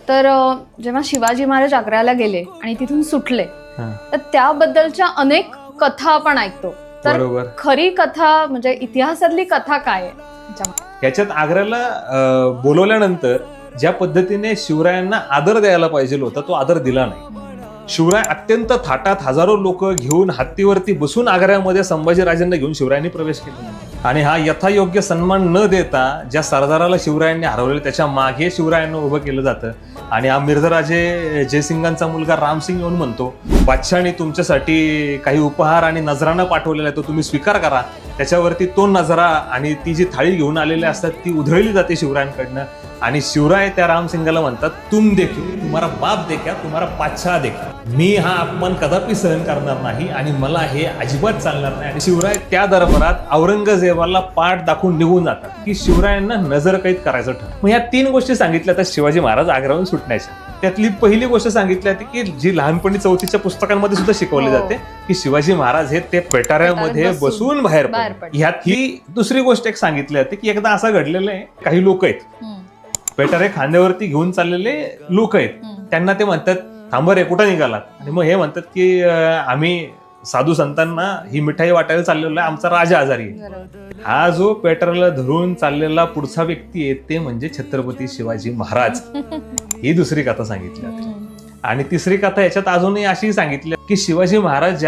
तर जेव्हा शिवाजी महाराज आग्र्याला गेले आणि तिथून सुटले तर त्याबद्दलच्या अनेक कथा आपण ऐकतो. तर खरी कथा म्हणजे इतिहासातली कथा काय आहे याच्यात? आग्र्याला बोलवल्यानंतर ज्या पद्धतीने शिवरायांना आदर द्यायला पाहिजे होता तो आदर दिला नाही. शिवराय अत्यंत थाटात हजारो लोक घेऊन हत्तीवरती बसून आग्र्यामध्ये संभाजीराजांना घेऊन शिवरायांनी प्रवेश केला आणि हा यथायोग्य सन्मान न देता ज्या सरदाराला शिवरायांनी हरवलेलं त्याच्या मागे शिवरायांना उभं केलं जातं. आणि हा मिर्झराजे जयसिंगांचा मुलगा रामसिंग येऊन म्हणतो, बादशाहने तुमच्यासाठी काही उपहार आणि नजराना पाठवलेला आहे तो तुम्ही स्वीकार करा. त्याच्यावरती तो नजरा आणि ती जी थाळी घेऊन आलेली असतात ती उधळली जाते शिवरायांकडनं आणि शिवराय त्या रामसिंगाला म्हणतात, तुम देखो, तुम्हारा बाप देखा, तुम्हारा बादशाह देखा. मी हा अपमान कदापि सहन करणार नाही आणि मला हे अजिबात चालणार नाही. आणि शिवराय त्या दरबारात औरंगजेबाला पाठ दाखवून निघून जातात की शिवरायांना नजरकैद करायचं ठरलं. मग या 3 गोष्टी सांगितल्या तर शिवाजी महाराज आग्र्याहून सुटण्याच्या. त्यातली पहिली गोष्ट सांगितली होती की जी लहानपणी 4थीच्या पुस्तकांमध्ये सुद्धा शिकवली जाते की शिवाजी महाराज हे ते पेटाऱ्यामध्ये बसून बाहेर पडले. ह्यातली दुसरी गोष्ट एक सांगितली होती की एकदा असं घडलेलं आहे, काही लोक आहेत पेटारे खांद्यावरती घेऊन चाललेले लोक आहेत, त्यांना ते म्हणतात थांबा रे कुठं निघालात. आणि मग हे म्हणतात की आम्ही साधू संतांना ही मिठाई वाटायला चाललेलो आहे, आमचा राजा आजारी आहे. हा जो पेटाराला धरून चाललेला पुढचा व्यक्ती आहे ते म्हणजे छत्रपती शिवाजी महाराज. ही दुसरी कथा सांगितली. आणि तिसरी कथा याच्यात अजूनही अशी सांगितली की शिवाजी महाराज ज्या